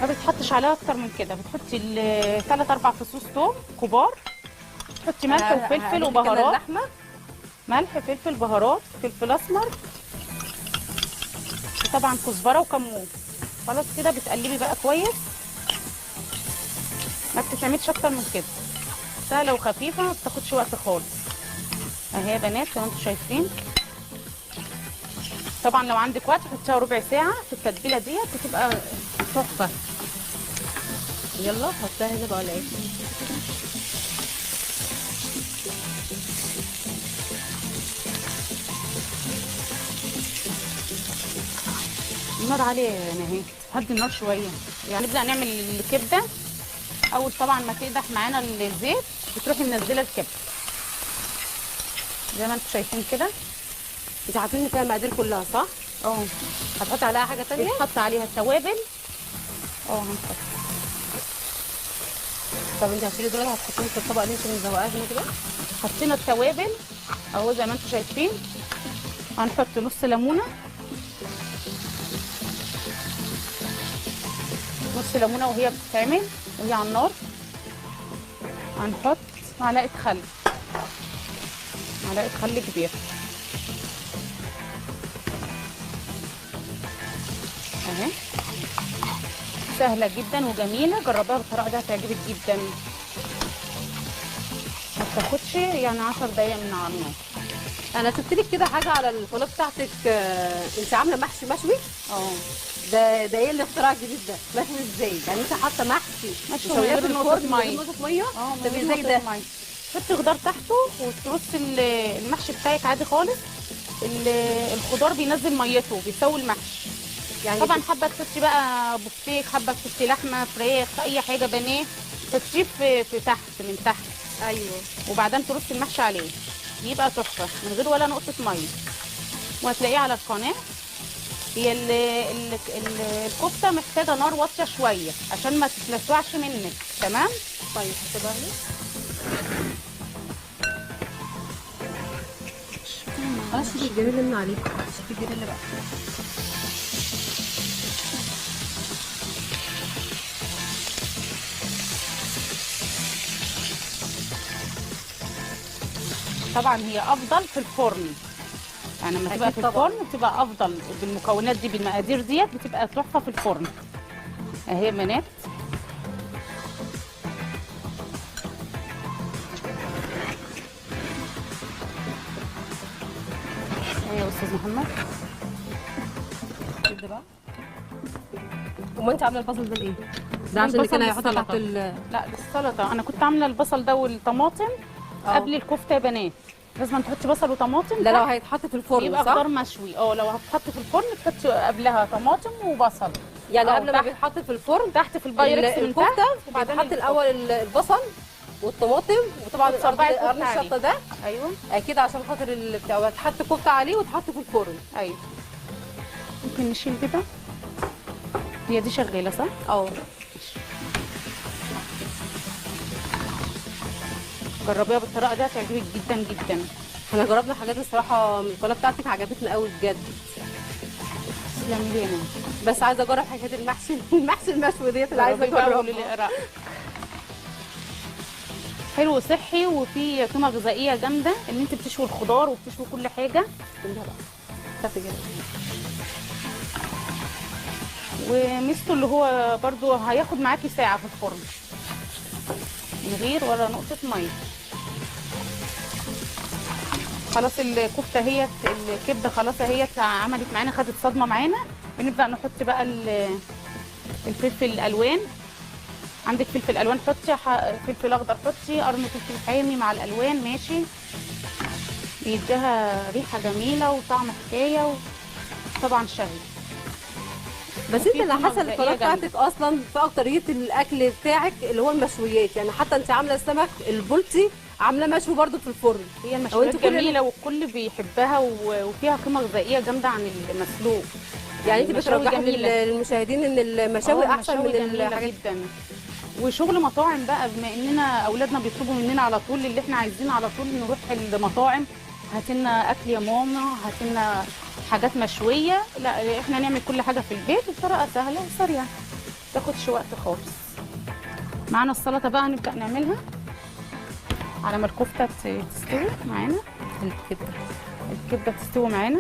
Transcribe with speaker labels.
Speaker 1: ما بتحطش عليها اكتر من كده، بتحطي 3 4 فصوص توم كبار، تحطي ملح وفلفل وبهارات.
Speaker 2: اللحمه
Speaker 1: ملح فلفل بهارات فلفل اسمر، وطبعا كزبره وكمون. خلاص كده بتقلبي بقى كويس، ما بتتعملش اكتر من كده، سهله وخفيفه ما بتاخدش وقت خالص. اهي يا بنات زي ما انتم شايفين. طبعا لو عندك وقت حطيها ربع ساعه في التتبيله ديت بتبقى تحفه.
Speaker 2: يلا حطها هنا بقى ولا ايه؟
Speaker 1: النار عاليه يا نهى، هدي النار شويه. يعني نبدا نعمل الكبده. اول طبعا ما تقدح معانا الزيت بتروحي منزله الكبده زي ما انتم شايفين كده.
Speaker 2: انت عارفين ان فيها المقادير كلها صح؟
Speaker 1: اه
Speaker 2: هتحطي عليها حاجه ثانيه؟
Speaker 1: بتحط عليها التوابل. هنحط.
Speaker 2: طب انت هتشيلي دول هتحطيهم في الطبق اللي انت مزوقاه هنا كده؟
Speaker 1: حطينا التوابل اهو زي ما انتم شايفين. هنحط نص ليمونه، نص ليمونه وهي بتتعمل وهي على النار. هنحط معلقه خل، معلقه خل كبيره اهي. سهله جدا وجميله، جربيها بالطريقه دي هتعجبك جدا. ما بتاخدش يعني 10 دقايق من على النار.
Speaker 2: انا شفت لك كده حاجه على القناه بتاعتك، انت عامله محشي مشوي.
Speaker 1: اه
Speaker 2: ده ايه الاختراع الجديد ده؟ مشوي ازاي؟ يعني انت حاطه محشي
Speaker 1: مشوي من غير نقطه ميه.
Speaker 2: نقطه ميه؟
Speaker 1: من
Speaker 2: طب
Speaker 1: غير
Speaker 2: ازاي
Speaker 1: نقطة
Speaker 2: ده؟
Speaker 1: مية. تحطي خضار تحته وترصي المحشي بتاعك عادي خالص. الخضار بينزل ميته بيسوي المحشي.
Speaker 2: يعني
Speaker 1: طبعا حابه تحطي بقى بفتيك، حابه تحطي لحمه فراخ اي حاجه بانيه، تحطيه في تحت من تحت.
Speaker 2: ايوه.
Speaker 1: وبعدين ترصي المحشي عليه يبقى تحفه من غير ولا نقطه ميه. وهتلاقيه على القناه. هي الكفته محتاجه نار واطيه شويه عشان ما تتلسعش منك. تمام.
Speaker 2: طيب هسيبها لي. خلاص شوفي الجريل اللي عليه، شوفي الجريل اللي بقى.
Speaker 1: طبعا هي افضل في الفرن، يعني لما تبقى في
Speaker 2: طبعاً.
Speaker 1: الفرن بتبقى افضل بالمكونات دي بالمقادير ديت بتبقى تحفه في الفرن. اهي يا بنات. اهي يا استاذ محمد.
Speaker 2: كده بقى. وما انت عامله البصل ده لايه؟ ده عشان
Speaker 1: البصل
Speaker 2: كان هيحطها تحت
Speaker 1: للسلطة. لا للسلطه. انا كنت عامله البصل ده والطماطم قبل الكفته يا بنات. لازم تحطي بصل وطماطم.
Speaker 2: ده لو هيتحط في الفرن
Speaker 1: يبقى
Speaker 2: صح؟
Speaker 1: خضار مشوي. لو هتحط في الفرن تحطي قبلها طماطم وبصل.
Speaker 2: يعني قبل ما
Speaker 1: تحت.
Speaker 2: بيتحط في الفرن
Speaker 1: تحت في البايركس من تحت.
Speaker 2: الكفته
Speaker 1: وبعدين
Speaker 2: بيتحط الاول البصل والطماطم وطبعا قرن الشطه ده.
Speaker 1: ايوه
Speaker 2: اكيد عشان خاطر بتاع تحط كفته عليه وتحط في الفرن.
Speaker 1: ايوه. ممكن نشيل كده. هي دي شغاله صح؟ جربيها بالطريقه دي هتعجبك جدا جدا.
Speaker 2: احنا جربنا حاجات الصراحه من القناه بتاعتك عجبتنا قوي بجد.
Speaker 1: تسلمي لي انا.
Speaker 2: بس عايزه اجرب حكايه المحشي المشوي ديت اللي عايزه اجربها.
Speaker 1: حلو صحي وفيه قيمه غذائيه جامده ان انت بتشوي الخضار وبتشوي كل حاجه. وميزته اللي هو برضو هياخد معاكي ساعه في الفرن من غير ولا نقطه ميه. خلاص الكفته هي الكبده خلاص هي عملت معانا، خدت صدمه معانا. بنبدا نحط بقى الفلفل الالوان. عندك فلفل الوان حطي، فلفل اخضر حطي، قرن فلفل حامي مع الالوان ماشي. بيديها ريحه جميله وطعم حكايه وطبعا شهي.
Speaker 2: بس انت اللي حاسه القناه بتاعتك اصلا في اكتريه الاكل بتاعك اللي هو المشويات، يعني حتى انت عامله السمك البلطي عامله مشوي برده في الفرن.
Speaker 1: هي المشويات جميله والكل بيحبها وفيها قيمه غذائيه جامده عن المسلوق.
Speaker 2: يعني انت بترجحي للمشاهدين ان المشاوي احسن من الحاجات
Speaker 1: جدا. وشغل مطاعم بقى بما اننا اولادنا بيطلبوا مننا على طول اللي احنا عايزين على طول نروح المطاعم، هات لنا اكل يا ماما، هات لنا حاجات مشويه. لا احنا نعمل كل حاجه في البيت بطريقه سهله وسريعه. تاخدش وقت خالص. معانا السلطه بقى هنبدا نعملها على ما الكفته تستوي معانا. الكبده تستوي معانا.